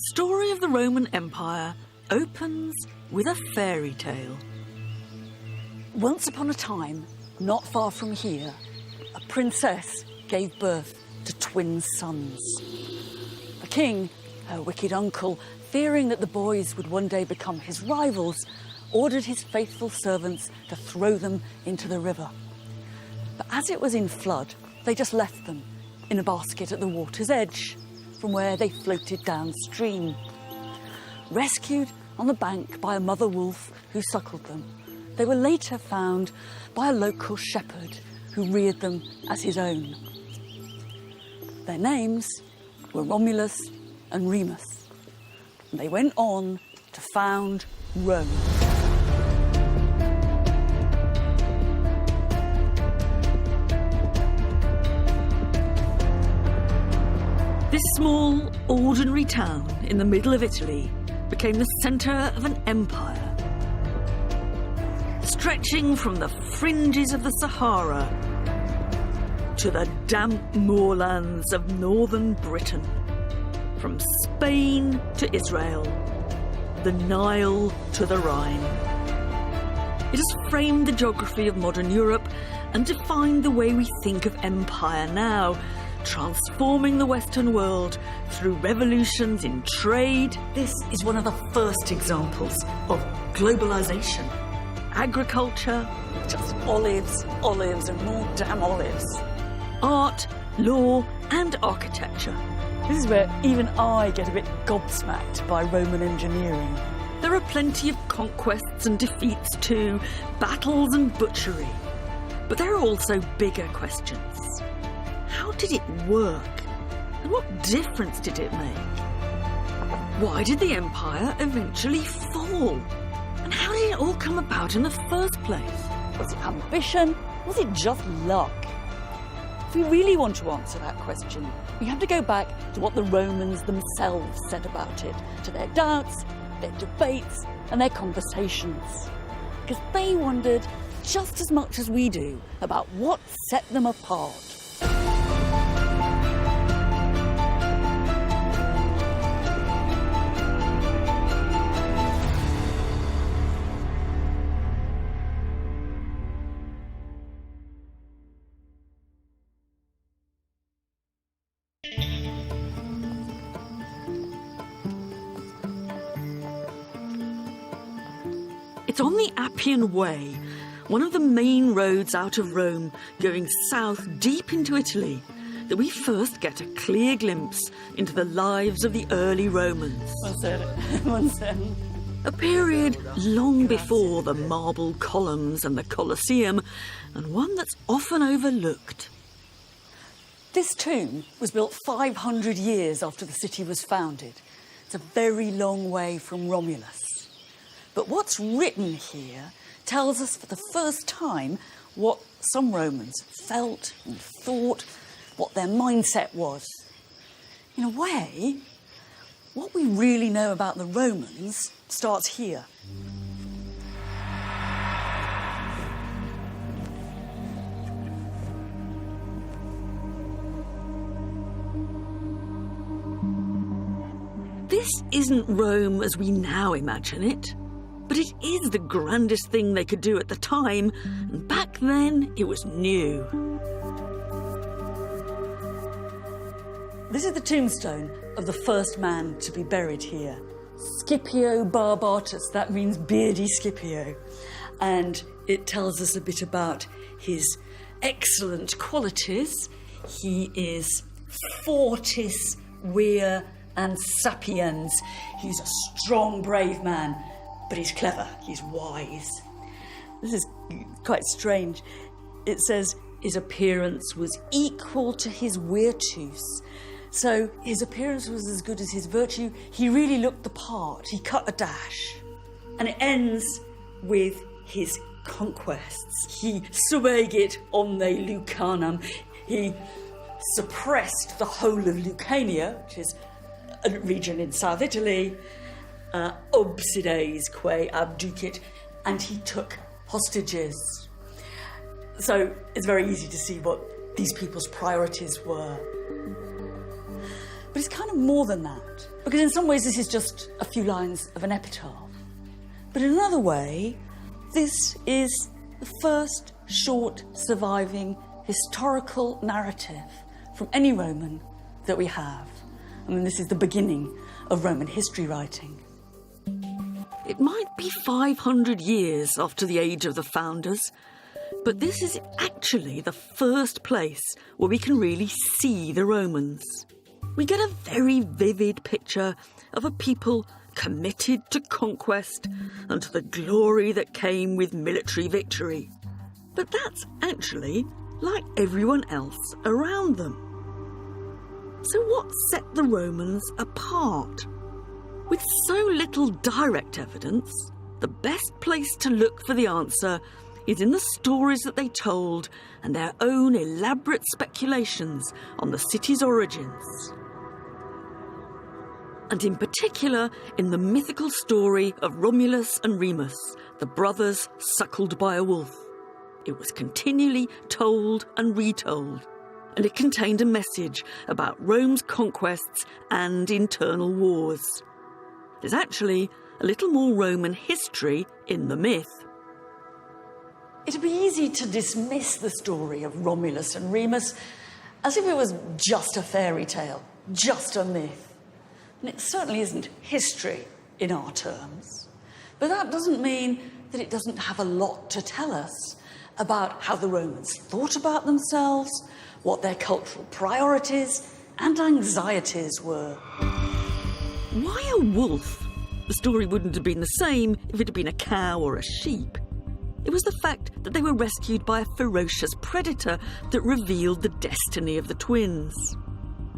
story of the Roman Empire opens with a fairy tale. Once upon a time, not far from here, a princess gave birth to twin sons. The king, her wicked uncle, fearing that the boys would one day become his rivals, ordered his faithful servants to throw them into the river. But as it was in flood, they just left them in a basket at the water's edge, from where they floated downstream. Rescued on the bank by a mother wolf who suckled them, they were later found by a local shepherd who reared them as his own. Their names were Romulus and Remus. And they went on to found Rome. This small, ordinary town in the middle of Italy became the centre of an empire, stretching from the fringes of the Sahara to the damp moorlands of northern Britain, from Spain to Israel, the Nile to the Rhine. It has framed the geography of modern Europe and defined the way we think of empire now, transforming the Western world through revolutions in trade. This is one of the first examples of globalisation. Agriculture, just olives, olives and more damn olives. Art, law and architecture. This is where even I get a bit gobsmacked by Roman engineering. There are plenty of conquests and defeats too, battles and butchery. But there are also bigger questions. How did it work? And what difference did it make? Why did the empire eventually fall? And how did it all come about in the first place? Was it ambition? Was it just luck? If we really want to answer that question, we have to go back to what the Romans themselves said about it, to their doubts, their debates, and their conversations. Because they wondered just as much as we do about what set them apart. It's on the Appian Way, one of the main roads out of Rome, going south deep into Italy, that we first get a clear glimpse into the lives of the early Romans. One second. A period long before the marble columns and the Colosseum, and one that's often overlooked. This tomb was built 500 years after the city was founded. It's a very long way from Romulus. But what's written here tells us for the first time what some Romans felt and thought, what their mindset was. In a way, what we really know about the Romans starts here. This isn't Rome as we now imagine it. But it is the grandest thing they could do at the time, and back then it was new. This is the tombstone of the first man to be buried here. Scipio Barbatus, that means beardy Scipio. And it tells us a bit about his excellent qualities. He is fortis, vir and sapiens. He's a strong, brave man. But he's clever, he's wise. This is quite strange. It says his appearance was equal to his virtus. So his appearance was as good as his virtue. He really looked the part. He cut a dash. And it ends with his conquests. He subegit omne Lucanam. He suppressed the whole of Lucania, which is a region in South Italy. Obsides quae abducit, and he took hostages. So it's very easy to see what these people's priorities were. But it's kind of more than that, because in some ways this is just a few lines of an epitaph. But in another way, this is the first short surviving historical narrative from any Roman that we have. I mean, this is the beginning of Roman history writing. It might be 500 years after the age of the founders, but this is actually the first place where we can really see the Romans. We get a very vivid picture of a people committed to conquest and to the glory that came with military victory. But that's actually like everyone else around them. So what set the Romans apart? With so little direct evidence, the best place to look for the answer is in the stories that they told and their own elaborate speculations on the city's origins. And in particular, in the mythical story of Romulus and Remus, the brothers suckled by a wolf. It was continually told and retold, and it contained a message about Rome's conquests and internal wars. There's actually a little more Roman history in the myth. It'd be easy to dismiss the story of Romulus and Remus as if it was just a fairy tale, just a myth. And it certainly isn't history in our terms. But that doesn't mean that it doesn't have a lot to tell us about how the Romans thought about themselves, what their cultural priorities and anxieties were. Why a wolf? The story wouldn't have been the same if it had been a cow or a sheep. It was the fact that they were rescued by a ferocious predator that revealed the destiny of the twins.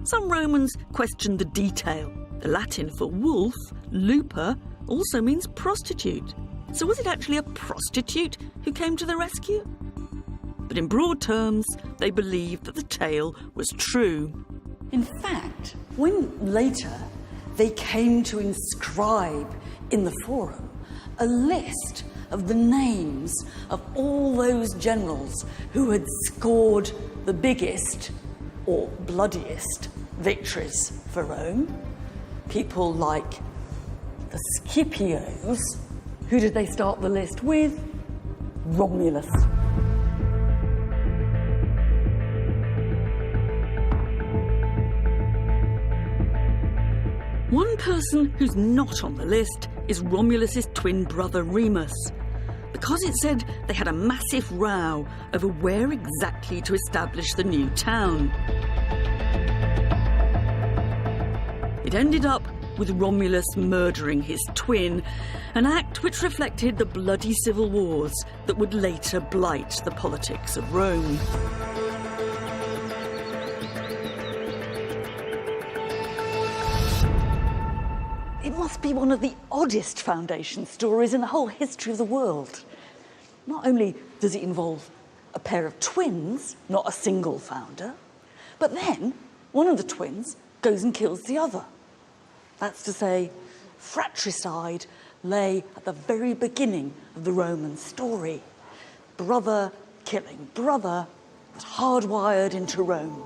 Some Romans questioned the detail. The Latin for wolf, lupa, also means prostitute. So was it actually a prostitute who came to the rescue? But in broad terms, they believed that the tale was true. In fact, when later they came to inscribe in the Forum a list of the names of all those generals who had scored the biggest or bloodiest victories for Rome, people like the Scipios. Who did they start the list with? Romulus. One person who's not on the list is Romulus's twin brother Remus, because it said they had a massive row over where exactly to establish the new town. It ended up with Romulus murdering his twin, an act which reflected the bloody civil wars that would later blight the politics of Rome. It must be one of the oddest foundation stories in the whole history of the world. Not only does it involve a pair of twins, not a single founder, but then one of the twins goes and kills the other. That's to say, fratricide lay at the very beginning of the Roman story. Brother killing brother was hardwired into Rome.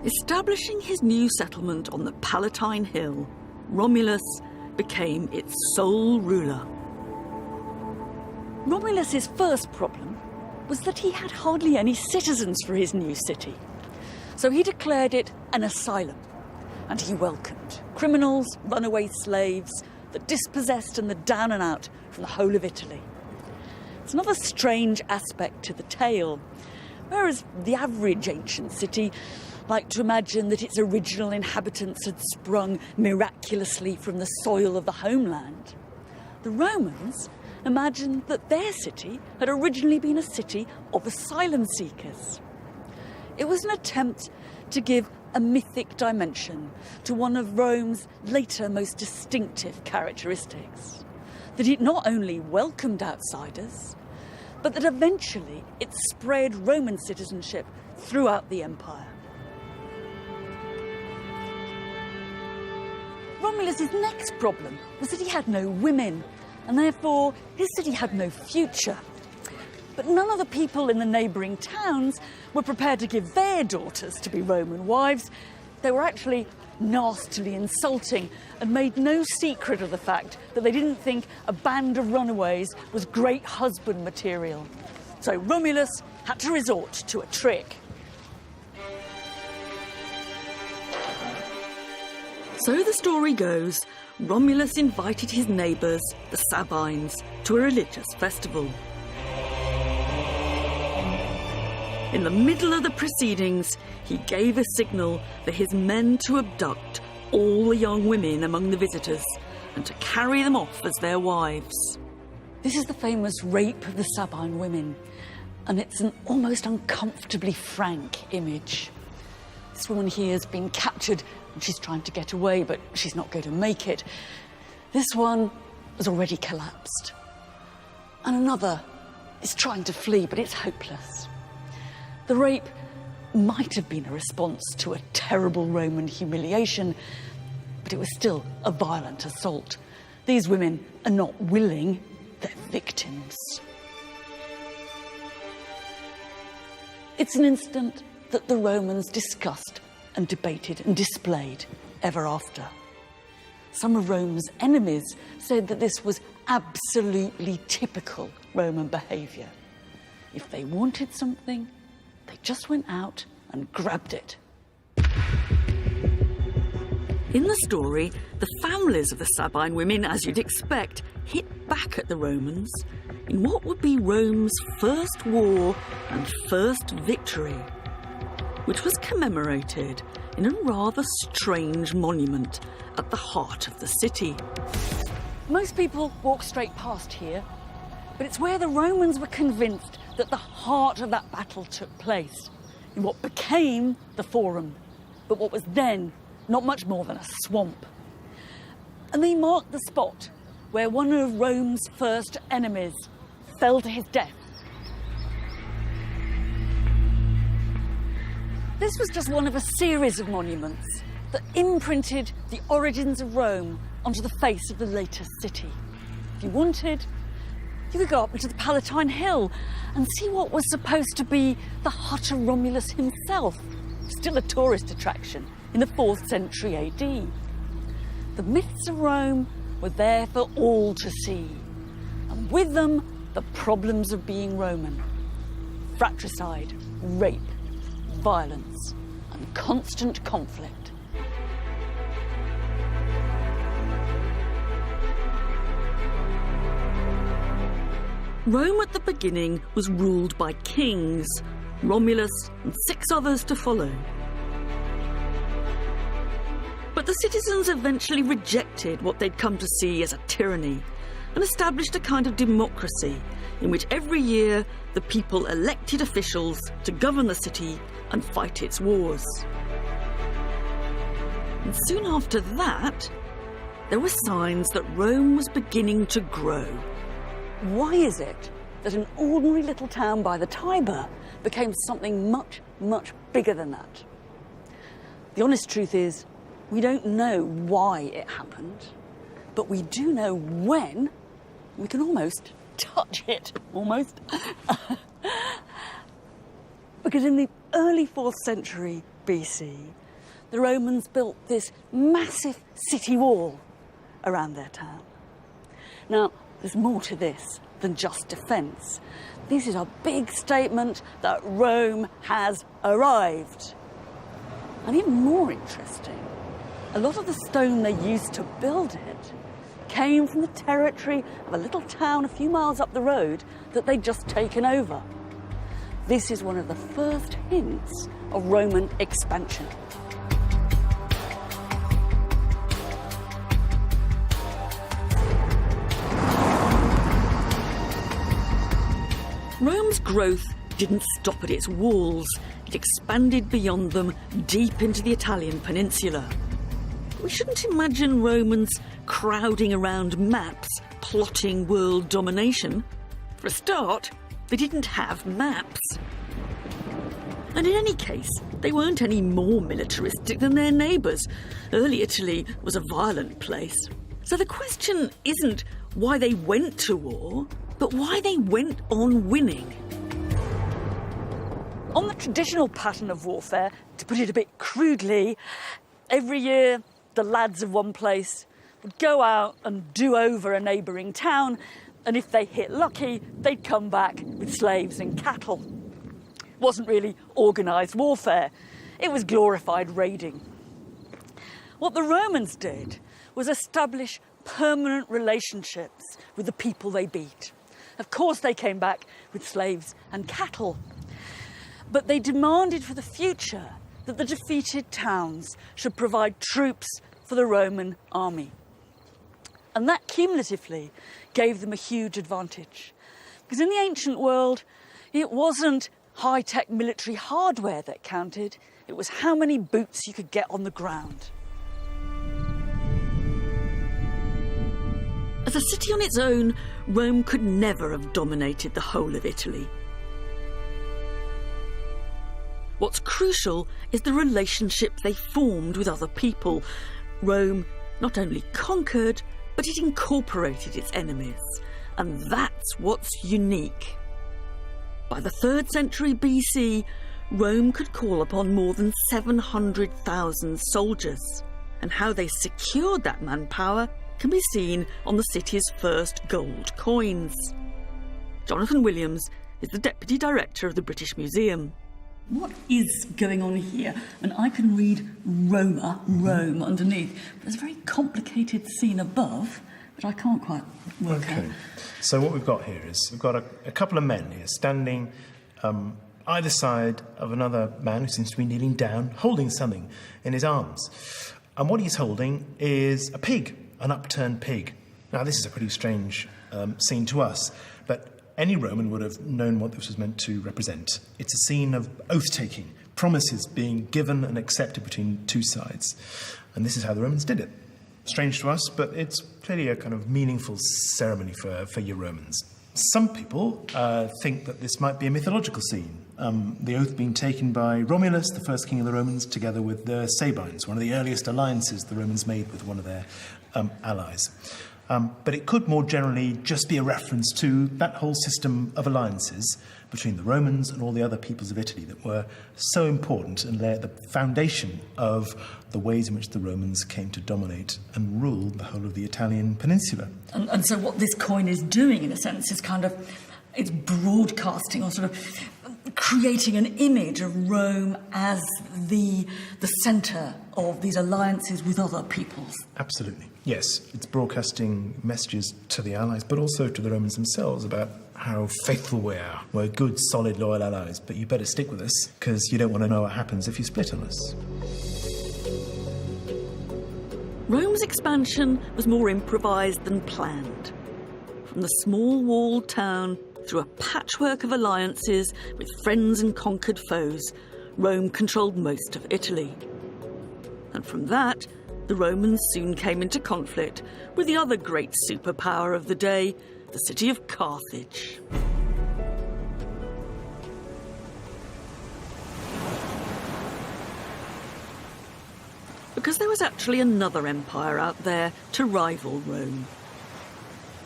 Establishing his new settlement on the Palatine Hill, Romulus became its sole ruler. Romulus's first problem was that he had hardly any citizens for his new city. So he declared it an asylum, and he welcomed criminals, runaway slaves, the dispossessed and the down and out from the whole of Italy. It's another strange aspect to the tale. Whereas the average ancient city liked to imagine that its original inhabitants had sprung miraculously from the soil of the homeland, the Romans imagined that their city had originally been a city of asylum seekers. It was an attempt to give a mythic dimension to one of Rome's later most distinctive characteristics, that it not only welcomed outsiders, but that eventually it spread Roman citizenship throughout the empire. Romulus's next problem was that he had no women, and therefore his city had no future. But none of the people in the neighbouring towns were prepared to give their daughters to be Roman wives. They were actually nastily insulting and made no secret of the fact that they didn't think a band of runaways was great husband material. So Romulus had to resort to a trick. So the story goes, Romulus invited his neighbours, the Sabines, to a religious festival. In the middle of the proceedings, he gave a signal for his men to abduct all the young women among the visitors and to carry them off as their wives. This is the famous rape of the Sabine women, and it's an almost uncomfortably frank image. This woman here has been captured and she's trying to get away, but she's not going to make it. This one has already collapsed. And another is trying to flee, but it's hopeless. The rape might have been a response to a terrible Roman humiliation, but it was still a violent assault. These women are not willing, they're victims. It's an incident that the Romans discussed and debated and displayed ever after. Some of Rome's enemies said that this was absolutely typical Roman behaviour. If they wanted something, they just went out and grabbed it. In the story, the families of the Sabine women, as you'd expect, hit back at the Romans in what would be Rome's first war and first victory, which was commemorated in a rather strange monument at the heart of the city. Most people walk straight past here, but it's where the Romans were convinced that the heart of that battle took place, in what became the Forum, but what was then not much more than a swamp. And they marked the spot where one of Rome's first enemies fell to his death. This was just one of a series of monuments that imprinted the origins of Rome onto the face of the latest city. If you wanted, you could go up into the Palatine Hill and see what was supposed to be the hut of Romulus himself, still a tourist attraction in the 4th century AD. The myths of Rome were there for all to see, and with them, the problems of being Roman. Fratricide, rape, violence, and constant conflict. Rome at the beginning was ruled by kings, Romulus and 6 others to follow. But the citizens eventually rejected what they'd come to see as a tyranny and established a kind of democracy in which every year the people elected officials to govern the city and fight its wars. And soon after that, there were signs that Rome was beginning to grow. Why is it that an ordinary little town by the Tiber became something much, much bigger than that? The honest truth is, we don't know why it happened, but we do know when. We can almost touch it, almost. Because in the early 4th century BC, the Romans built this massive city wall around their town. Now, there's more to this than just defence. This is a big statement that Rome has arrived. And even more interesting, a lot of the stone they used to build it came from the territory of a little town a few miles up the road that they'd just taken over. This is one of the first hints of Roman expansion. Rome's growth didn't stop at its walls. It expanded beyond them, deep into the Italian peninsula. We shouldn't imagine Romans crowding around maps, plotting world domination. For a start, they didn't have maps. And in any case, they weren't any more militaristic than their neighbours. Early Italy was a violent place. So the question isn't why they went to war, but why they went on winning. On the traditional pattern of warfare, to put it a bit crudely, every year the lads of one place would go out and do over a neighbouring town, and if they hit lucky, they'd come back with slaves and cattle. It wasn't really organised warfare, it was glorified raiding. What the Romans did was establish permanent relationships with the people they beat. Of course they came back with slaves and cattle, but they demanded for the future that the defeated towns should provide troops for the Roman army. And that cumulatively gave them a huge advantage. Because in the ancient world, it wasn't high-tech military hardware that counted, it was how many boots you could get on the ground. As a city on its own, Rome could never have dominated the whole of Italy. What's crucial is the relationship they formed with other people. Rome not only conquered, but it incorporated its enemies. And that's what's unique. By the 3rd century BC, Rome could call upon more than 700,000 soldiers. And how they secured that manpower can be seen on the city's first gold coins. Jonathan Williams is the Deputy Director of the British Museum. What is going on here? And I can read Roma, Rome, underneath. But there's a very complicated scene above that I can't quite work out. So what we've got here is we've got a couple of men here standing either side of another man who seems to be kneeling down, holding something in his arms. And what he's holding is a pig, an upturned pig. Now, this is a pretty strange scene to us, but any Roman would have known what this was meant to represent. It's a scene of oath-taking, promises being given and accepted between two sides. And this is how the Romans did it. Strange to us, but it's clearly a kind of meaningful ceremony for your Romans. Some people think that this might be a mythological scene, the oath being taken by Romulus, the first king of the Romans, together with the Sabines, one of the earliest alliances the Romans made with one of their allies. But it could more generally just be a reference to that whole system of alliances between the Romans and all the other peoples of Italy that were so important and laid the foundation of the ways in which the Romans came to dominate and rule the whole of the Italian peninsula. And so what this coin is doing, in a sense, is it's broadcasting or sort of creating an image of Rome as the centre of these alliances with other peoples. Absolutely, yes. It's broadcasting messages to the allies, but also to the Romans themselves about how faithful we are. We're good, solid, loyal allies, but you better stick with us, because you don't want to know what happens if you split on us. Rome's expansion was more improvised than planned. From the small walled town through a patchwork of alliances with friends and conquered foes, Rome controlled most of Italy. And from that, the Romans soon came into conflict with the other great superpower of the day, the city of Carthage. Because there was actually another empire out there to rival Rome.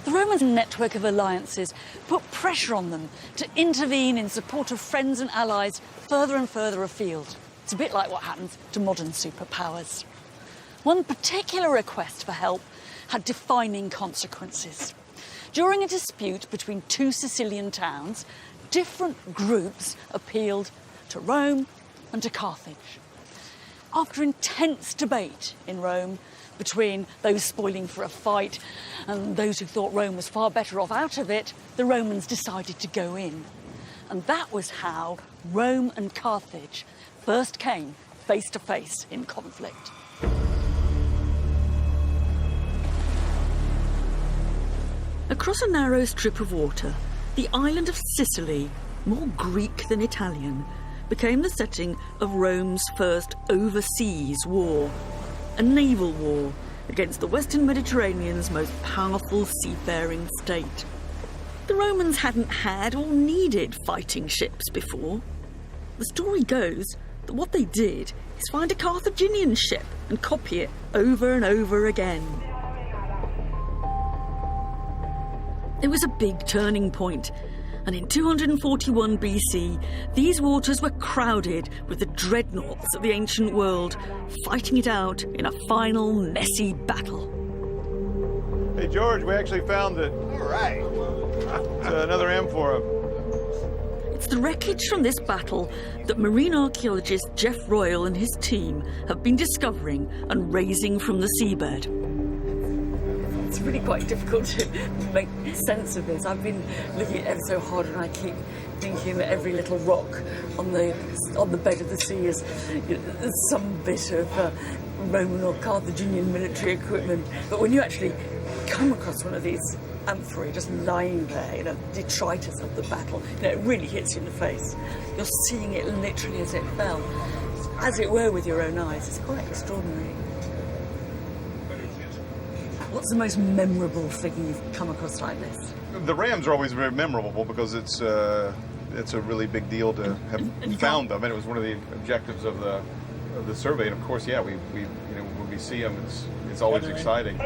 The Romans' network of alliances put pressure on them to intervene in support of friends and allies further and further afield. It's a bit like what happens to modern superpowers. One particular request for help had defining consequences. During a dispute between two Sicilian towns, different groups appealed to Rome and to Carthage. After intense debate in Rome between those spoiling for a fight and those who thought Rome was far better off out of it, the Romans decided to go in. And that was how Rome and Carthage first came face to face in conflict. Across a narrow strip of water, the island of Sicily, more Greek than Italian, became the setting of Rome's first overseas war, a naval war against the Western Mediterranean's most powerful seafaring state. The Romans hadn't had or needed fighting ships before. The story goes that what they did is find a Carthaginian ship and copy it over and over again. It was a big turning point, and in 241 BC, these waters were crowded with the dreadnoughts of the ancient world, fighting it out in a final messy battle. Hey, George, we actually found it. All right. It's another amphora. It's the wreckage from this battle that marine archaeologist Jeff Royal and his team have been discovering and raising from the seabed. It's really quite difficult to make sense of this. I've been looking at it ever so hard, and I keep thinking that every little rock on the bed of the sea is some bit of Roman or Carthaginian military equipment. But when you actually come across one of these amphorae just lying there, detritus of the battle, it really hits you in the face. You're seeing it literally as it fell, as it were with your own eyes. It's quite extraordinary. What's the most memorable thing you've come across like this? The rams are always very memorable because it's a really big deal to have found them, and it was one of the objectives of the survey. And of course, yeah, we when we see them, it's always exciting.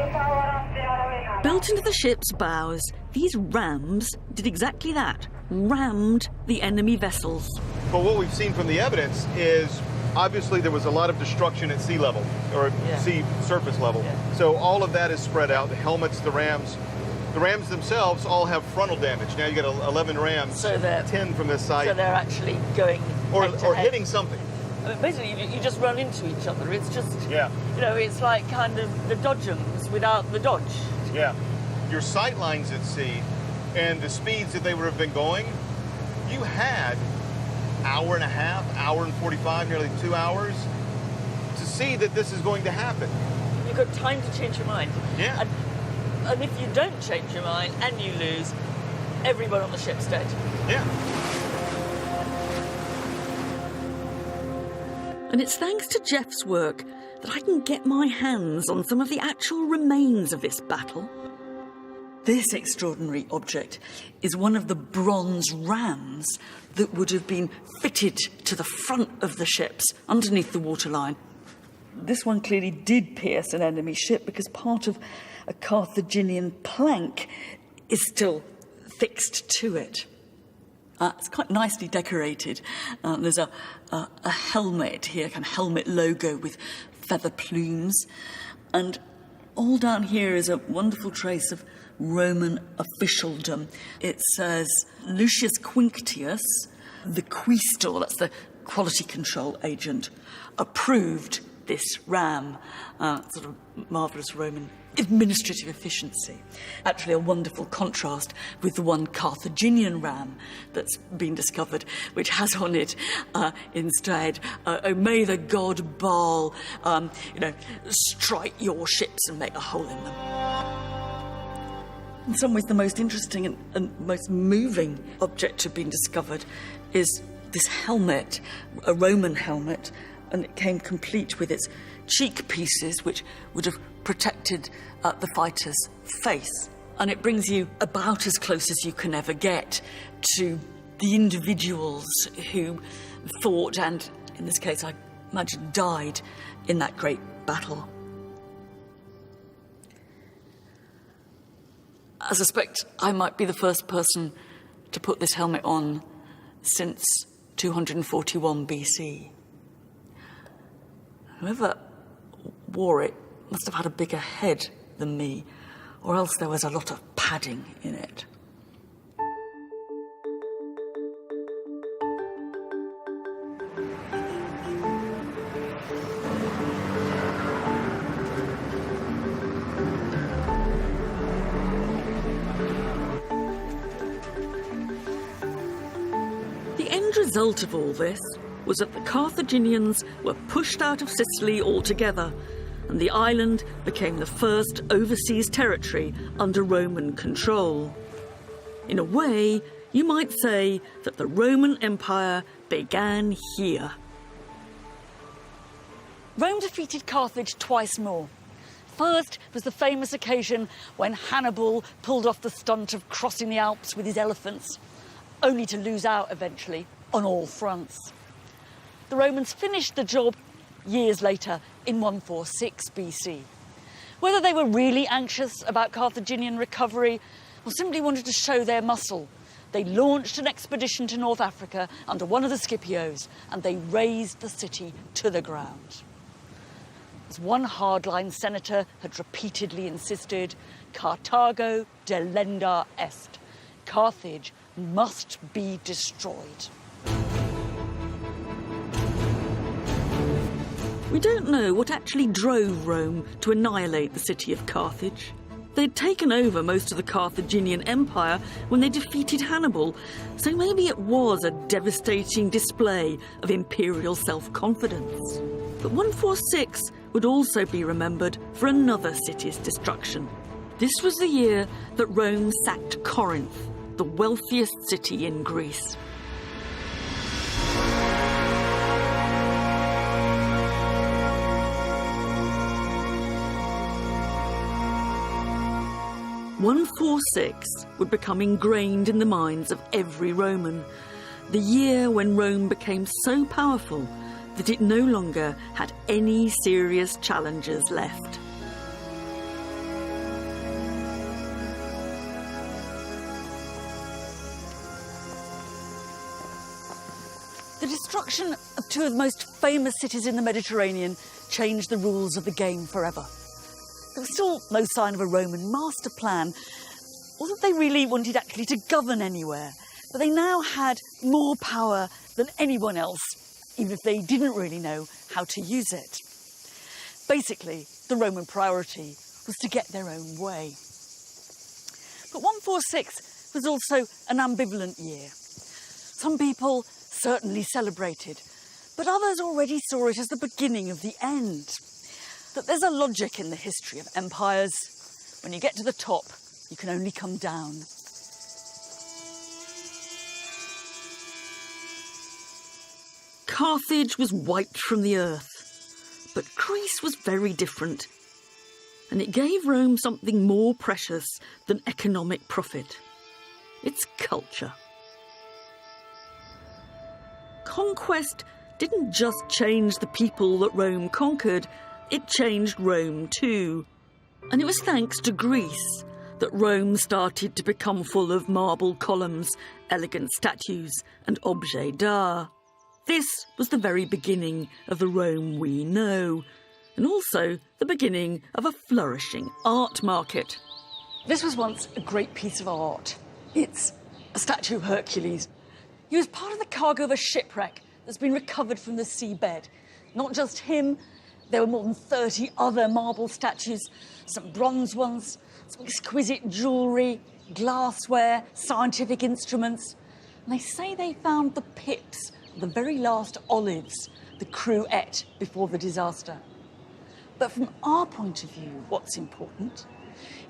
Built into the ship's bows, these rams did exactly that, rammed the enemy vessels. But what we've seen from the evidence is obviously there was a lot of destruction at sea level, or sea surface level. Yeah. So all of that is spread out. The helmets, the rams themselves all have frontal damage. Now you got 11 rams, so 10 from this site. So they're actually going or head. hitting something. I mean, basically, you just run into each other. It's just, it's like kind of the dodgems without the dodge. Yeah. Your sight lines at sea and the speeds that they would have been going, you had hour and a half, hour and 45, nearly 2 hours to see that this is going to happen. You've got time to change your mind. Yeah. And if you don't change your mind and you lose, everyone on the ship's dead. Yeah. And it's thanks to Jeff's work that I can get my hands on some of the actual remains of this battle. This extraordinary object is one of the bronze rams that would have been fitted to the front of the ships underneath the waterline. This one clearly did pierce an enemy ship because part of a Carthaginian plank is still fixed to it. It's quite nicely decorated. There's a helmet here, kind of helmet logo with feather plumes. And all down here is a wonderful trace of Roman officialdom. It says Lucius Quinctius, the quaestor, that's the quality control agent, approved this ram. Sort of marvellous Roman administrative efficiency. Actually a wonderful contrast with the one Carthaginian ram that's been discovered, which has on it instead, oh, may the god Baal, strike your ships and make a hole in them. In some ways, the most interesting and most moving object to have been discovered is this helmet, a Roman helmet, and it came complete with its cheek pieces, which would have protected the fighter's face. And it brings you about as close as you can ever get to the individuals who fought and, in this case, I imagine, died in that great battle. I suspect I might be the first person to put this helmet on since 241 BC. Whoever wore it must have had a bigger head than me, or else there was a lot of padding in it. The end result of all this was that the Carthaginians were pushed out of Sicily altogether, and the island became the first overseas territory under Roman control. In a way, you might say that the Roman Empire began here. Rome defeated Carthage twice more. First was the famous occasion when Hannibal pulled off the stunt of crossing the Alps with his elephants, only to lose out eventually on all fronts. The Romans finished the job years later in 146 BC. Whether they were really anxious about Carthaginian recovery or simply wanted to show their muscle, they launched an expedition to North Africa under one of the Scipios, and they razed the city to the ground. As one hardline senator had repeatedly insisted, Carthago delenda est. Carthage must be destroyed. We don't know what actually drove Rome to annihilate the city of Carthage. They'd taken over most of the Carthaginian Empire when they defeated Hannibal, so maybe it was a devastating display of imperial self-confidence. But 146 would also be remembered for another city's destruction. This was the year that Rome sacked Corinth, the wealthiest city in Greece. "146 would become ingrained in the minds of every Roman, the year when Rome became so powerful that it no longer had any serious challengers left. The destruction of two of the most famous cities in the Mediterranean changed the rules of the game forever. There was still no sign of a Roman master plan, or that they really wanted actually to govern anywhere. But they now had more power than anyone else, even if they didn't really know how to use it. Basically, the Roman priority was to get their own way. But 146 was also an ambivalent year. Some people certainly celebrated, but others already saw it as the beginning of the end. That there's a logic in the history of empires. When you get to the top, you can only come down. Carthage was wiped from the earth, but Greece was very different, and it gave Rome something more precious than economic profit: its culture. Conquest didn't just change the people that Rome conquered, it changed Rome too. And it was thanks to Greece that Rome started to become full of marble columns, elegant statues, and objets d'art. This was the very beginning of the Rome we know, and also the beginning of a flourishing art market. This was once a great piece of art. It's a statue of Hercules. He was part of the cargo of a shipwreck that's been recovered from the seabed. Not just him, there were more than 30 other marble statues, some bronze ones, some exquisite jewellery, glassware, scientific instruments. And they say they found the pips of the very last olives the crew ate before the disaster. But from our point of view, what's important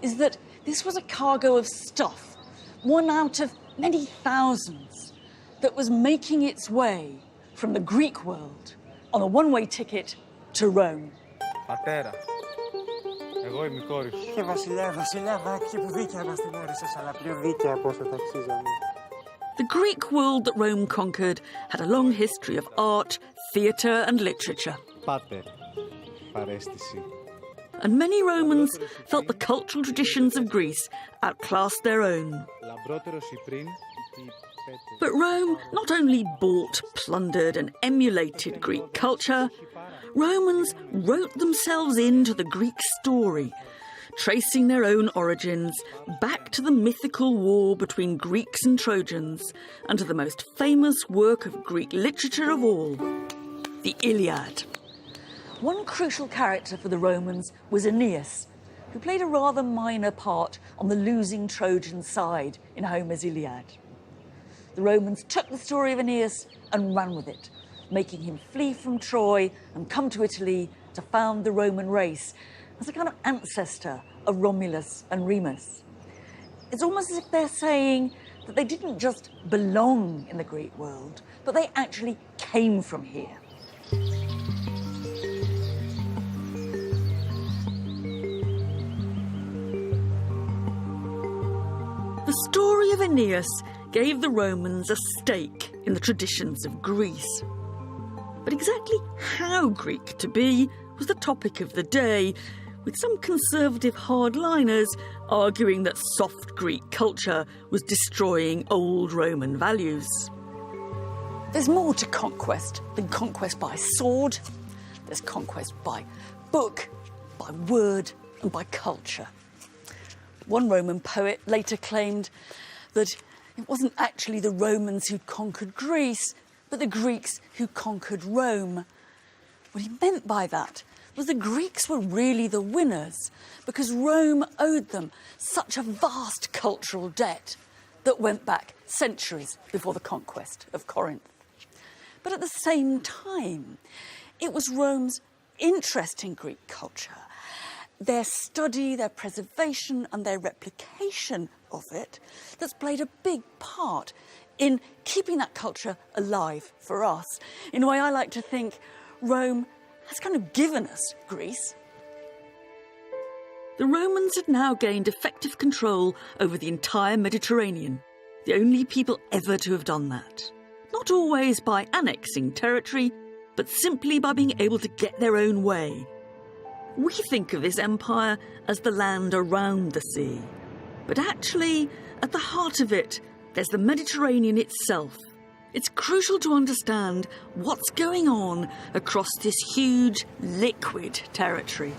is that this was a cargo of stuff, one out of many thousands, that was making its way from the Greek world on a one-way ticket to Rome. Πατέρα, εγώ είμαι η κόρη σου. Και βασιλιά, βάκι που δίκαια μας την όρισες, αλλά πιο δίκαια από όσο ταξίζαμε. The Greek world that Rome conquered had a long history of art, theatre and literature. Πάτερ, παρέστηση. And many Romans felt the cultural traditions of Greece outclassed their own. Λαμπρότερος ή πριν, But Rome not only bought, plundered and emulated Greek culture, Romans wrote themselves into the Greek story, tracing their own origins back to the mythical war between Greeks and Trojans and to the most famous work of Greek literature of all, the Iliad. One crucial character for the Romans was Aeneas, who played a rather minor part on the losing Trojan side in Homer's Iliad. The Romans took the story of Aeneas and ran with it, making him flee from Troy and come to Italy to found the Roman race as a kind of ancestor of Romulus and Remus. It's almost as if they're saying that they didn't just belong in the Greek world, but they actually came from here. The story of Aeneas gave the Romans a stake in the traditions of Greece. But exactly how Greek to be was the topic of the day, with some conservative hardliners arguing that soft Greek culture was destroying old Roman values. There's more to conquest than conquest by sword. There's conquest by book, by word, and by culture. One Roman poet later claimed that it wasn't actually the Romans who conquered Greece, but the Greeks who conquered Rome. What he meant by that was the Greeks were really the winners because Rome owed them such a vast cultural debt that went back centuries before the conquest of Corinth. But at the same time, it was Rome's interest in Greek culture, their study, their preservation and their replication of it that's played a big part in keeping that culture alive for us. In a way, I like to think Rome has kind of given us Greece. The Romans had now gained effective control over the entire Mediterranean, the only people ever to have done that. Not always by annexing territory, but simply by being able to get their own way. We think of this empire as the land around the sea, but actually, at the heart of it, there's the Mediterranean itself. It's crucial to understand what's going on across this huge, liquid territory.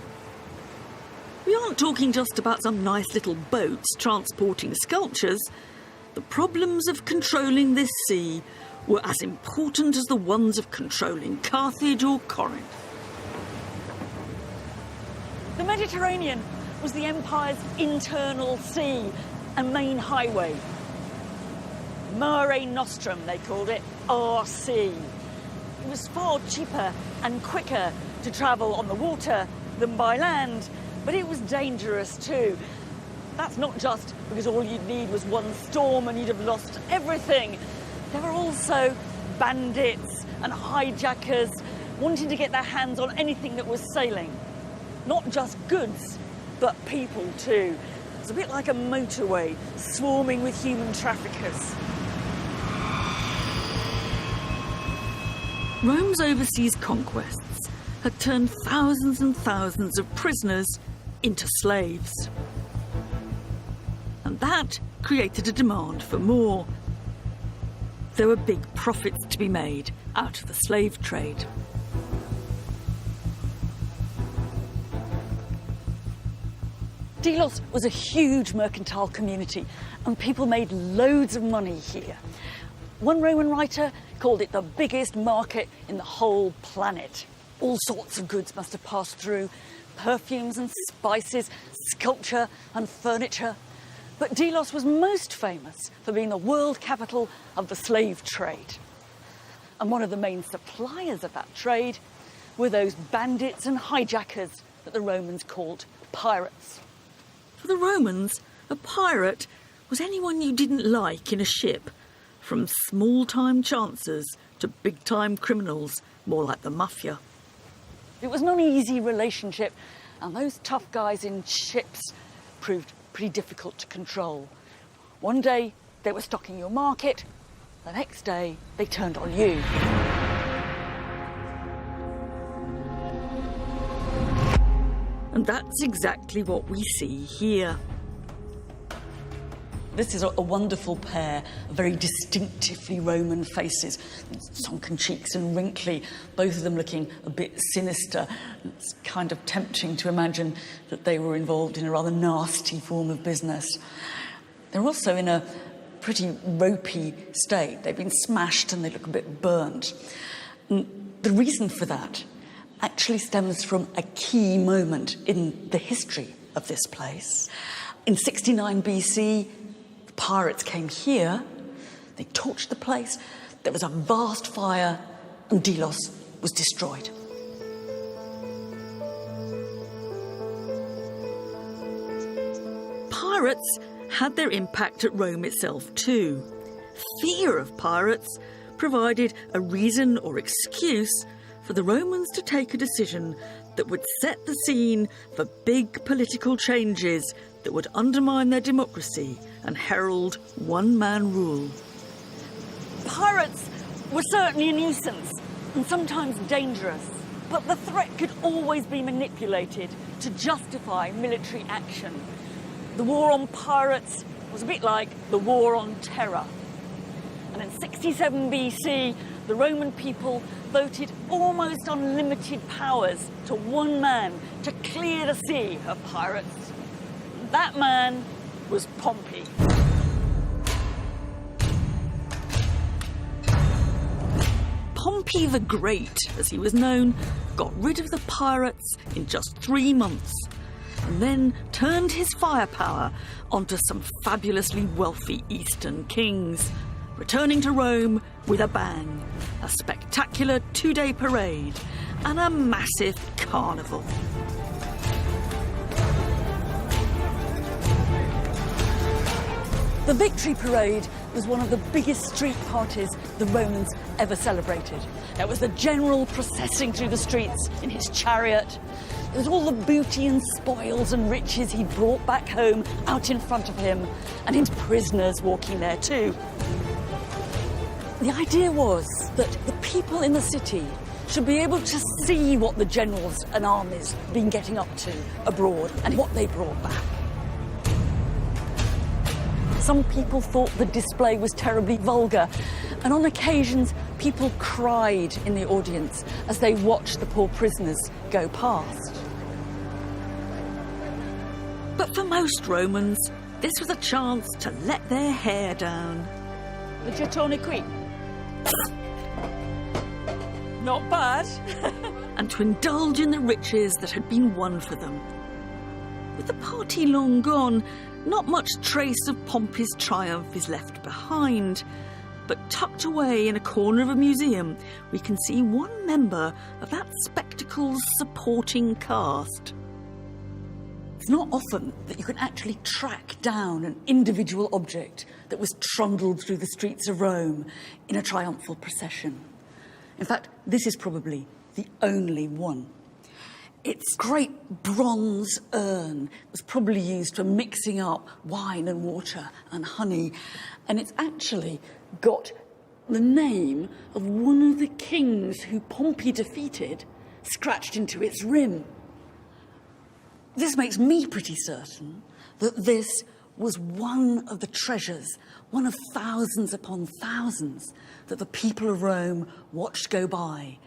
We aren't talking just about some nice little boats transporting sculptures. The problems of controlling this sea were as important as the ones of controlling Carthage or Corinth. The Mediterranean was the empire's internal sea and main highway. Mare Nostrum, they called it, RC. It was far cheaper and quicker to travel on the water than by land, but it was dangerous too. That's not just because all you'd need was one storm and you'd have lost everything. There were also bandits and hijackers wanting to get their hands on anything that was sailing. Not just goods, but people too. It's a bit like a motorway swarming with human traffickers. Rome's overseas conquests had turned thousands and thousands of prisoners into slaves. And that created a demand for more. There were big profits to be made out of the slave trade. Delos was a huge mercantile community and people made loads of money here. One Roman writer called it the biggest market in the whole planet. All sorts of goods must have passed through, perfumes and spices, sculpture and furniture. But Delos was most famous for being the world capital of the slave trade. And one of the main suppliers of that trade were those bandits and hijackers that the Romans called pirates. For the Romans, a pirate was anyone you didn't like in a ship, from small-time chancers to big-time criminals, more like the mafia. It was not an easy relationship, and those tough guys in ships proved pretty difficult to control. One day, they were stocking your market. The next day, they turned on you. And that's exactly what we see here. This is a wonderful pair of very distinctively Roman faces, sunken cheeks and wrinkly, both of them looking a bit sinister. It's kind of tempting to imagine that they were involved in a rather nasty form of business. They're also in a pretty ropey state. They've been smashed and they look a bit burnt. And the reason for that actually stems from a key moment in the history of this place. In 69 BC, the pirates came here, they torched the place, there was a vast fire, and Delos was destroyed. Pirates had their impact at Rome itself too. Fear of pirates provided a reason or excuse for the Romans to take a decision that would set the scene for big political changes that would undermine their democracy and herald one-man rule. Pirates were certainly a nuisance and sometimes dangerous. But the threat could always be manipulated to justify military action. The war on pirates was a bit like the war on terror. And in 67 BC, the Roman people voted almost unlimited powers to one man to clear the sea of pirates. That man was Pompey. Pompey the Great, as he was known, got rid of the pirates in just 3 months, and then turned his firepower onto some fabulously wealthy Eastern kings, returning to Rome with a bang, a spectacular 2-day parade, and a massive carnival. The Victory Parade was one of the biggest street parties the Romans ever celebrated. It was the general processing through the streets in his chariot. It was all the booty and spoils and riches he'd brought back home out in front of him, and his prisoners walking there too. The idea was that the people in the city should be able to see what the generals and armies had been getting up to abroad and what they brought back. Some people thought the display was terribly vulgar, and on occasions people cried in the audience as they watched the poor prisoners go past. But for most Romans, this was a chance to let their hair down. The Gettone qui. Not bad. And to indulge in the riches that had been won for them. With the party long gone, not much trace of Pompey's triumph is left behind. But tucked away in a corner of a museum, we can see one member of that spectacle's supporting cast. It's not often that you can actually track down an individual object that was trundled through the streets of Rome in a triumphal procession. In fact, this is probably the only one. Its great bronze urn was probably used for mixing up wine and water and honey, and it's actually got the name of one of the kings who Pompey defeated scratched into its rim. This makes me pretty certain that this was one of the treasures, one of thousands upon thousands, that the people of Rome watched go by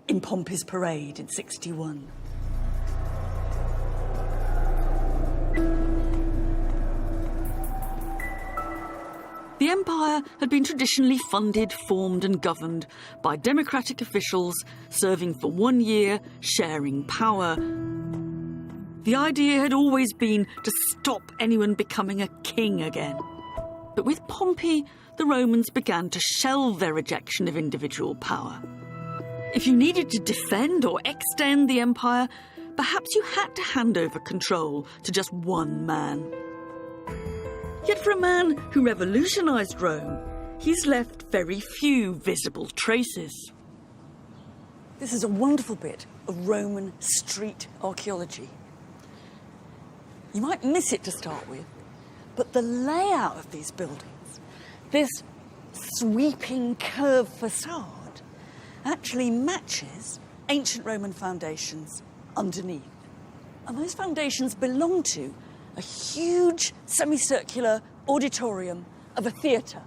in Pompey's parade in 61. The empire had been traditionally funded, formed and governed by democratic officials serving for 1 year, sharing power. The idea had always been to stop anyone becoming a king again. But with Pompey, the Romans began to shelve their rejection of individual power. If you needed to defend or extend the empire, perhaps you had to hand over control to just one man. Yet for a man who revolutionised Rome, he's left very few visible traces. This is a wonderful bit of Roman street archaeology. You might miss it to start with, but the layout of these buildings, this sweeping curved facade, actually matches ancient Roman foundations underneath. And those foundations belong to a huge semicircular auditorium of a theatre.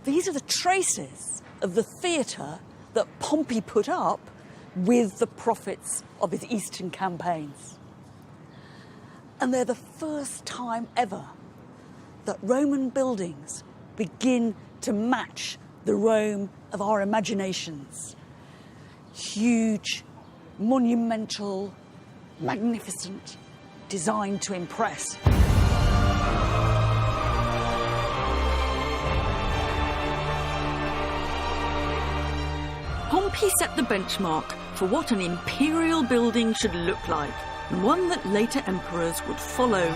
These are the traces of the theatre that Pompey put up with the profits of his eastern campaigns. And they're the first time ever that Roman buildings begin to match the Rome of our imaginations. Huge, monumental, magnificent, designed to impress. Pompey set the benchmark for what an imperial building should look like, and one that later emperors would follow.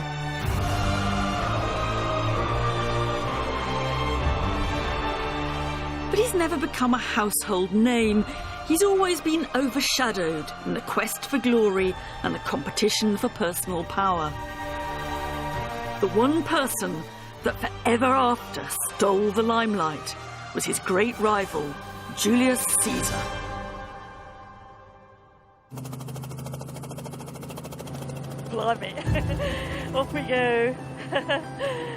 But he's never become a household name. He's always been overshadowed in the quest for glory and the competition for personal power. The one person that forever after stole the limelight was his great rival, Julius Caesar. blimey. Off we go.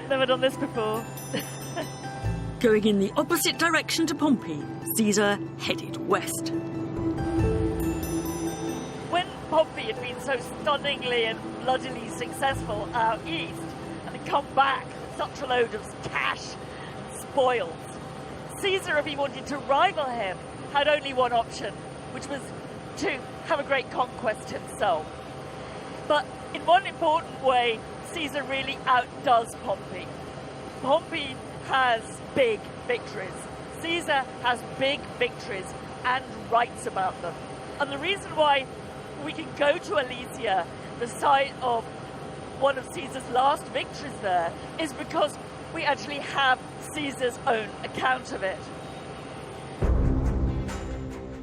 Never done this before. Going in the opposite direction to Pompey, Caesar headed west. When Pompey had been so stunningly and bloodily successful out east, and had come back with such a load of cash and spoils, Caesar, if he wanted to rival him, had only one option, which was to have a great conquest himself. But in one important way, Caesar really outdoes Pompey. Pompey has big victories. Caesar has big victories and writes about them. And the reason why we can go to Alesia, the site of one of Caesar's last victories there, is because we actually have Caesar's own account of it.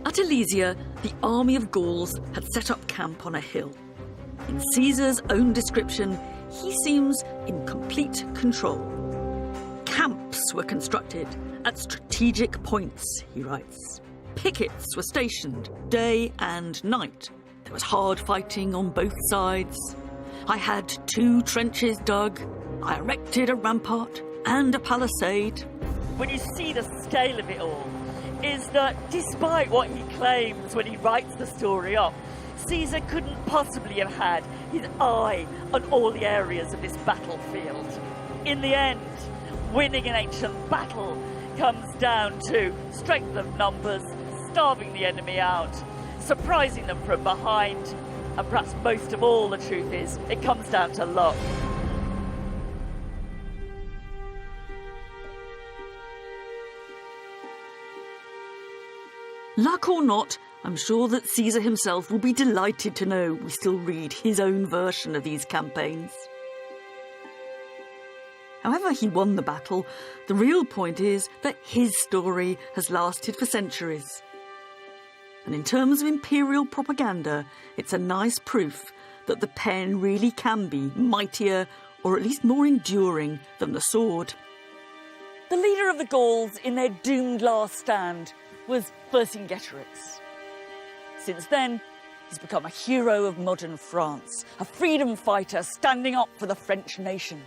At Alesia, the army of Gauls had set up camp on a hill. In Caesar's own description, he seems in complete control. Camps were constructed at strategic points, he writes. Pickets were stationed day and night. There was hard fighting on both sides. I had 2 trenches dug. I erected a rampart and a palisade. When you see the scale of it all, is that despite what he claims when he writes the story up, Caesar couldn't possibly have had his eye on all the areas of this battlefield. In the end, winning an ancient battle comes down to strength of numbers, starving the enemy out, surprising them from behind, and perhaps most of all, the truth is, it comes down to luck. Luck or not, I'm sure that Caesar himself will be delighted to know we still read his own version of these campaigns. However he won the battle, the real point is that his story has lasted for centuries. And in terms of imperial propaganda, it's a nice proof that the pen really can be mightier, or at least more enduring, than the sword. The leader of the Gauls in their doomed last stand was Vercingetorix. Since then, he's become a hero of modern France, a freedom fighter standing up for the French nation.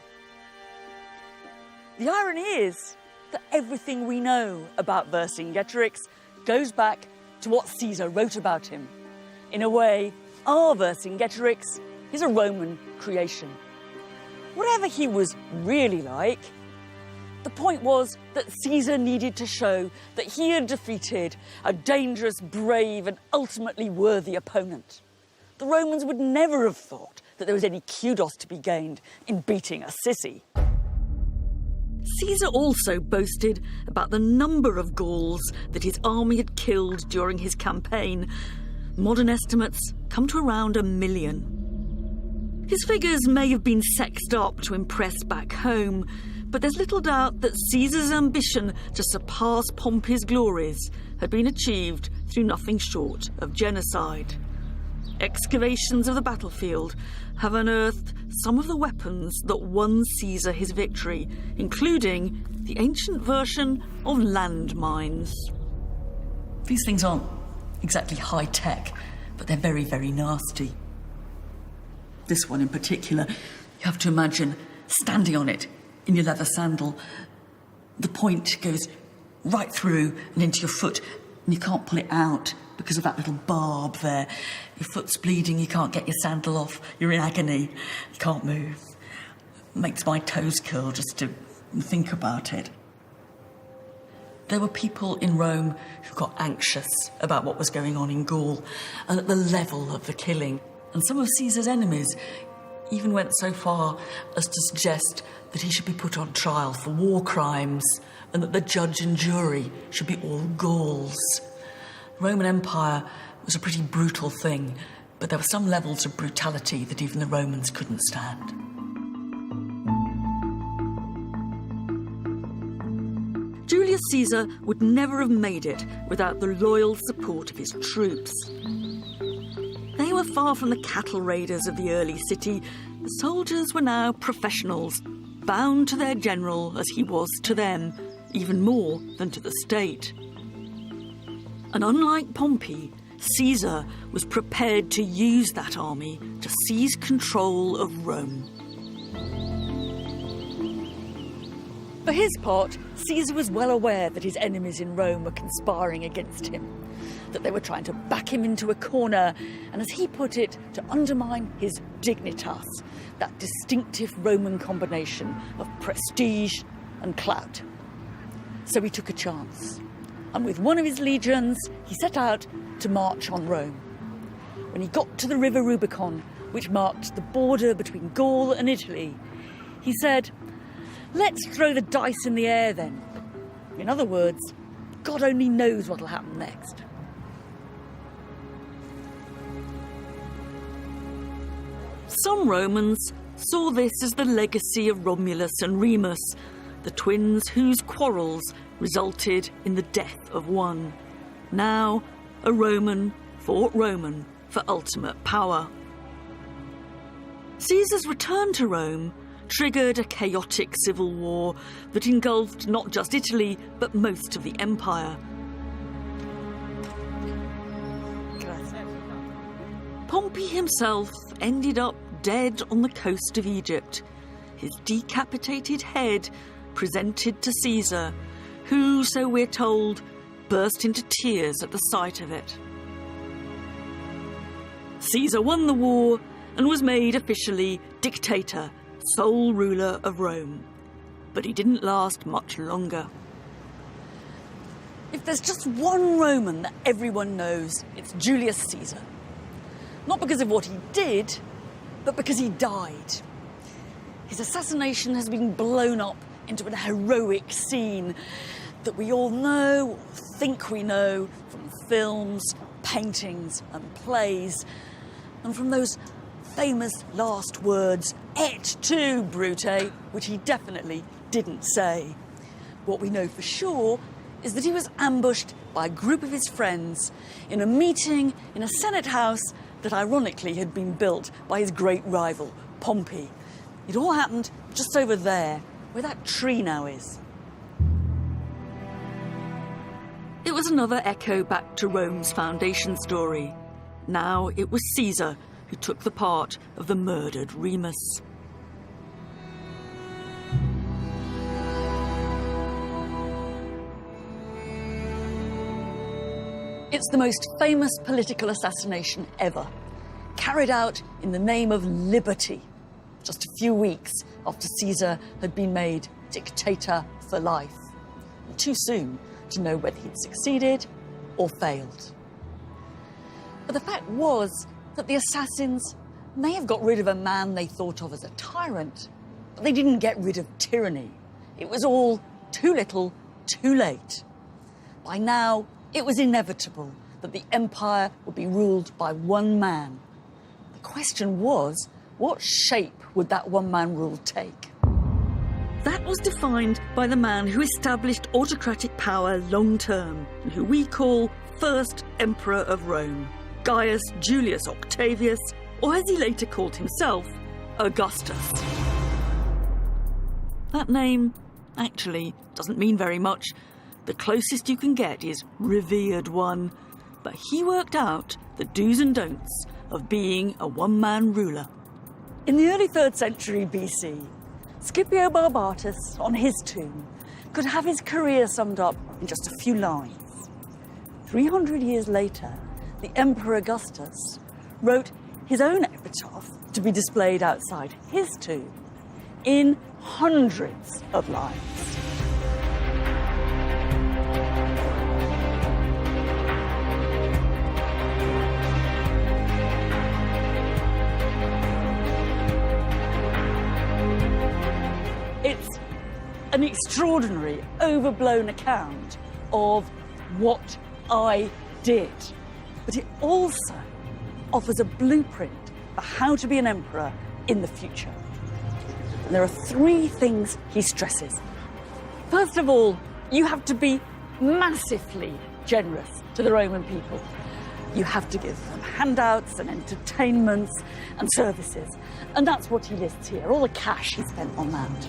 The irony is that everything we know about Vercingetorix goes back to what Caesar wrote about him. In a way, our Vercingetorix is a Roman creation. Whatever he was really like, the point was that Caesar needed to show that he had defeated a dangerous, brave, and ultimately worthy opponent. The Romans would never have thought that there was any kudos to be gained in beating a sissy. Caesar also boasted about the number of Gauls that his army had killed during his campaign. Modern estimates come to around 1 million. His figures may have been sexed up to impress back home, but there's little doubt that Caesar's ambition to surpass Pompey's glories had been achieved through nothing short of genocide. Excavations of the battlefield have unearthed some of the weapons that won Caesar his victory, including the ancient version of landmines. These things aren't exactly high-tech, but they're very, very nasty. This one in particular, you have to imagine standing on it in your leather sandal. The point goes right through and into your foot, and you can't pull it out because of that little barb there. Your foot's bleeding, you can't get your sandal off, you're in agony, you can't move. It makes my toes curl just to think about it. There were people in Rome who got anxious about what was going on in Gaul and at the level of the killing. And some of Caesar's enemies even went so far as to suggest that he should be put on trial for war crimes and that the judge and jury should be all Gauls. The Roman Empire was a pretty brutal thing, but there were some levels of brutality that even the Romans couldn't stand. Julius Caesar would never have made it without the loyal support of his troops. They were far from the cattle raiders of the early city. The soldiers were now professionals, bound to their general as he was to them, even more than to the state. And unlike Pompey, Caesar was prepared to use that army to seize control of Rome. For his part, Caesar was well aware that his enemies in Rome were conspiring against him, that they were trying to back him into a corner, and as he put it, to undermine his dignitas, that distinctive Roman combination of prestige and clout. So he took a chance, and with one of his legions, he set out to march on Rome. When he got to the river Rubicon, which marked the border between Gaul and Italy, he said, "Let's throw the dice in the air then." In other words, God only knows what'll happen next. Some Romans saw this as the legacy of Romulus and Remus, the twins whose quarrels resulted in the death of one. Now, a Roman fought Roman for ultimate power. Caesar's return to Rome triggered a chaotic civil war that engulfed not just Italy, but most of the empire. Pompey himself ended up dead on the coast of Egypt, his decapitated head presented to Caesar, who, so we're told, burst into tears at the sight of it. Caesar won the war and was made officially dictator, sole ruler of Rome. But he didn't last much longer. If there's just one Roman that everyone knows, it's Julius Caesar. Not because of what he did, but because he died. His assassination has been blown up into a heroic scene that we all know, or think we know, from films, paintings and plays, and from those famous last words, "Et tu, Brute," which he definitely didn't say. What we know for sure is that he was ambushed by a group of his friends in a meeting in a Senate house that ironically had been built by his great rival, Pompey. It all happened just over there, where that tree now is. It was another echo back to Rome's foundation story. Now it was Caesar who took the part of the murdered Remus. It's the most famous political assassination ever, carried out in the name of liberty, just a few weeks after Caesar had been made dictator for life. Too soon to know whether he'd succeeded or failed. But the fact was that the assassins may have got rid of a man they thought of as a tyrant, but they didn't get rid of tyranny. It was all too little, too late. By now, it was inevitable that the empire would be ruled by one man. The question was, what shape would that one-man rule take? That was defined by the man who established autocratic power long-term, and who we call First Emperor of Rome, Gaius Julius Octavius, or as he later called himself, Augustus. That name actually doesn't mean very much. The closest you can get is revered one, but he worked out the do's and don'ts of being a one-man ruler. In the early 3rd century BC, Scipio Barbatus, on his tomb, could have his career summed up in just a few lines. 300 years later, the Emperor Augustus wrote his own epitaph to be displayed outside his tomb in hundreds of lines. It's an extraordinary, overblown account of what I did. But it also offers a blueprint for how to be an emperor in the future. And there are 3 things he stresses. First of all, you have to be massively generous to the Roman people. You have to give them handouts and entertainments and services. And that's what he lists here, all the cash he spent on that.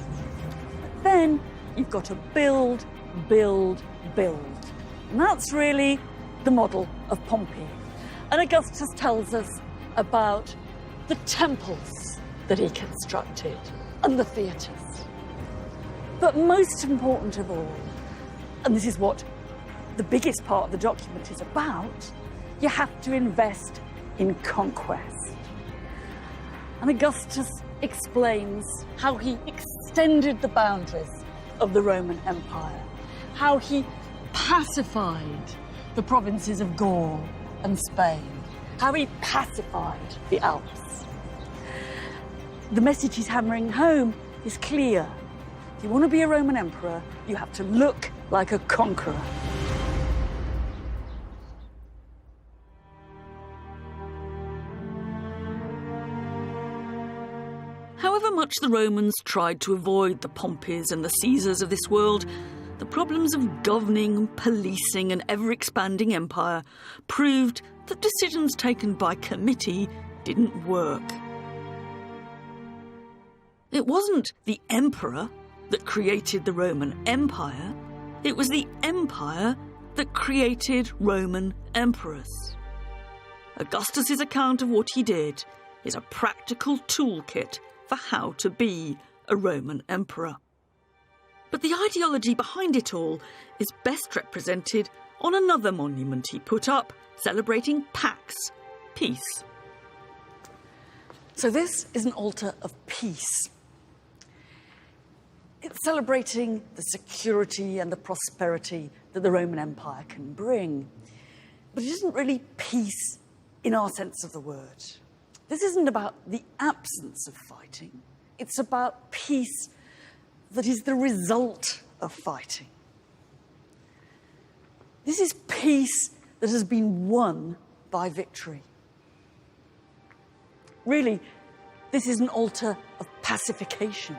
Then you've got to build, build, build. And that's really the model of Pompey. And Augustus tells us about the temples that he constructed and the theatres. But most important of all, and this is what the biggest part of the document is about, you have to invest in conquest. And Augustus explains how he extended the boundaries of the Roman Empire, how he pacified the provinces of Gaul and Spain, how he pacified the Alps. The message he's hammering home is clear. If you want to be a Roman emperor, you have to look like a conqueror. However much the Romans tried to avoid the Pompeys and the Caesars of this world, the problems of governing, policing, an ever-expanding empire proved that decisions taken by committee didn't work. It wasn't the emperor that created the Roman Empire, it was the empire that created Roman emperors. Augustus's account of what he did is a practical toolkit for how to be a Roman emperor. But the ideology behind it all is best represented on another monument he put up, celebrating Pax, peace. So this is an altar of peace. It's celebrating the security and the prosperity that the Roman Empire can bring. But it isn't really peace in our sense of the word. This isn't about the absence of fighting. It's about peace that is the result of fighting. This is peace that has been won by victory. Really, this is an altar of pacification.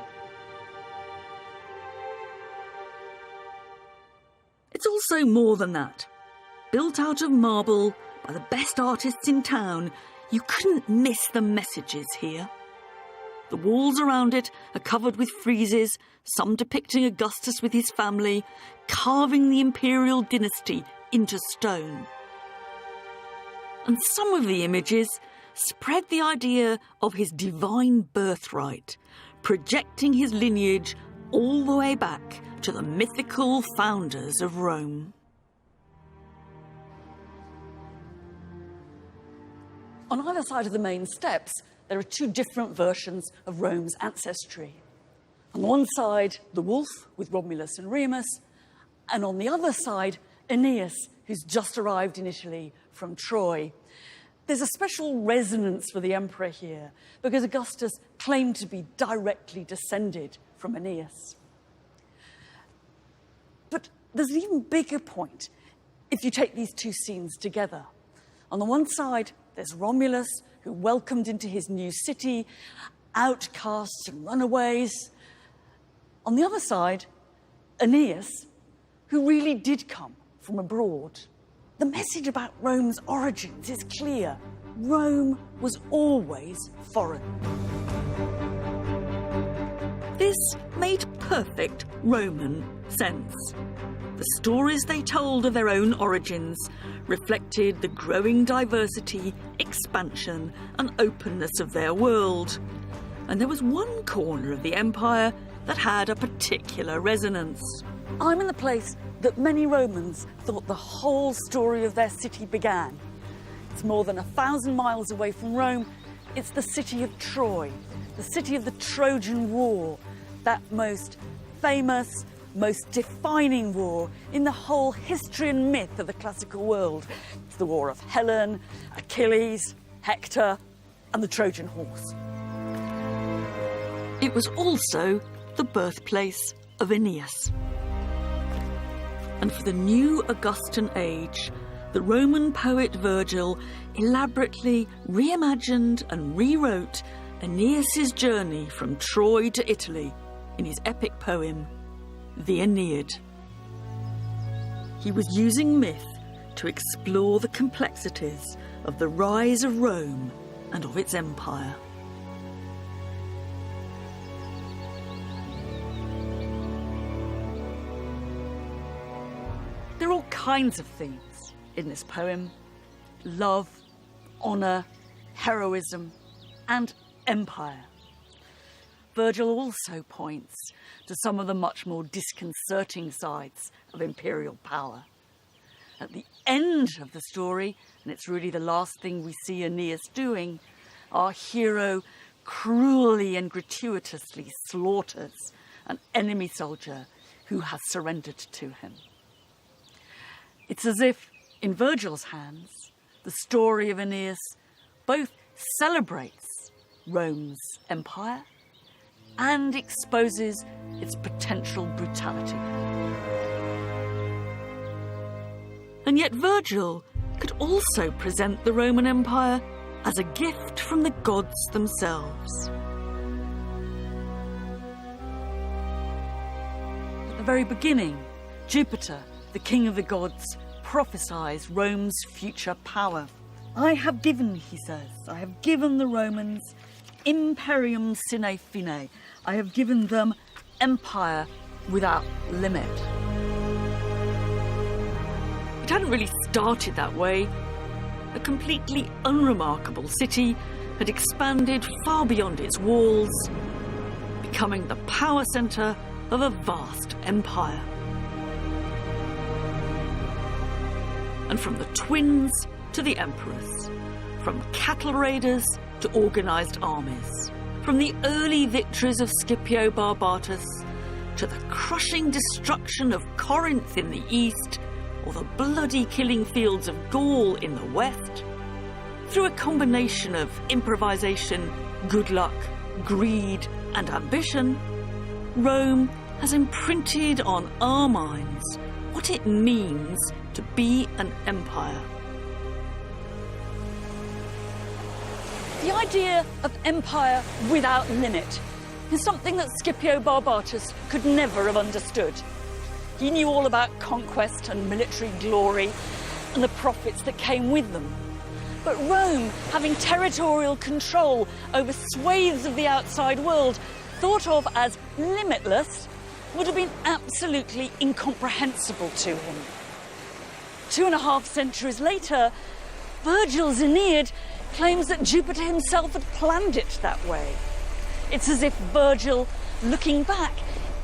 It's also more than that. Built out of marble by the best artists in town, you couldn't miss the messages here. The walls around it are covered with friezes, some depicting Augustus with his family, carving the imperial dynasty into stone. And some of the images spread the idea of his divine birthright, projecting his lineage all the way back to the mythical founders of Rome. On either side of the main steps, there are two different versions of Rome's ancestry. On one side, the wolf with Romulus and Remus, and on the other side, Aeneas, who's just arrived in Italy from Troy. There's a special resonance for the emperor here because Augustus claimed to be directly descended from Aeneas. But there's an even bigger point if you take these two scenes together. On the one side, there's Romulus, who welcomed into his new city outcasts and runaways. On the other side, Aeneas, who really did come from abroad. The message about Rome's origins is clear. Rome was always foreign. This made perfect Roman sense. The stories they told of their own origins reflected the growing diversity, expansion, and openness of their world. And there was one corner of the empire that had a particular resonance. I'm in the place that many Romans thought the whole story of their city began. It's more than 1,000 miles away from Rome. It's the city of Troy, the city of the Trojan War, that most famous, most defining war in the whole history and myth of the classical world. It's the war of Helen, Achilles, Hector, and the Trojan horse. It was also the birthplace of Aeneas. And for the new Augustan age, the Roman poet Virgil elaborately reimagined and rewrote Aeneas' journey from Troy to Italy in his epic poem, The Aeneid. He was using myth to explore the complexities of the rise of Rome and of its empire. There are all kinds of themes in this poem. Love, honour, heroism and empire. Virgil also points to some of the much more disconcerting sides of imperial power. At the end of the story, and it's really the last thing we see Aeneas doing, our hero cruelly and gratuitously slaughters an enemy soldier who has surrendered to him. It's as if, in Virgil's hands, the story of Aeneas both celebrates Rome's empire and exposes its potential brutality. And yet Virgil could also present the Roman Empire as a gift from the gods themselves. At the very beginning, Jupiter, the king of the gods, prophesies Rome's future power. I have given, he says, I have given the Romans imperium sine fine. I have given them empire without limit. It hadn't really started that way. A completely unremarkable city had expanded far beyond its walls, becoming the power centre of a vast empire. And from the twins to the emperors, from cattle raiders to organised armies, from the early victories of Scipio Barbatus to the crushing destruction of Corinth in the east, or the bloody killing fields of Gaul in the west, through a combination of improvisation, good luck, greed and ambition, Rome has imprinted on our minds what it means to be an empire. The idea of empire without limit is something that Scipio Barbatus could never have understood. He knew all about conquest and military glory and the profits that came with them. But Rome, having territorial control over swathes of the outside world, thought of as limitless, would have been absolutely incomprehensible to him. 2.5 centuries later, Virgil's Aeneid claims that Jupiter himself had planned it that way. It's as if Virgil, looking back,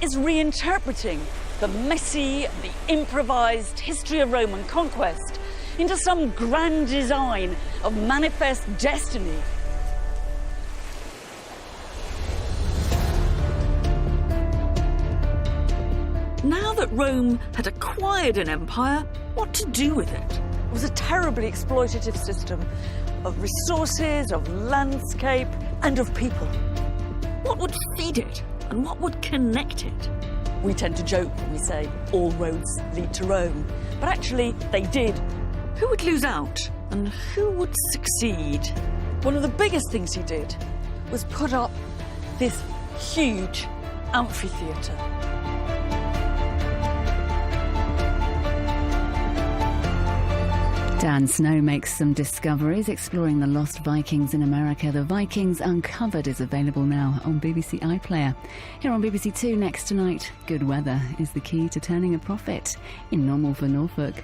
is reinterpreting the messy, the improvised history of Roman conquest into some grand design of manifest destiny. Now that Rome had acquired an empire, what to do with it? It was a terribly exploitative system of resources, of landscape, and of people. What would feed it, and what would connect it? We tend to joke when we say all roads lead to Rome, but actually they did. Who would lose out, and who would succeed? One of the biggest things he did was put up this huge amphitheatre. Dan Snow makes some discoveries exploring the lost Vikings in America. The Vikings Uncovered is available now on BBC iPlayer. Here on BBC Two next tonight, good weather is the key to turning a profit in Normal for Norfolk.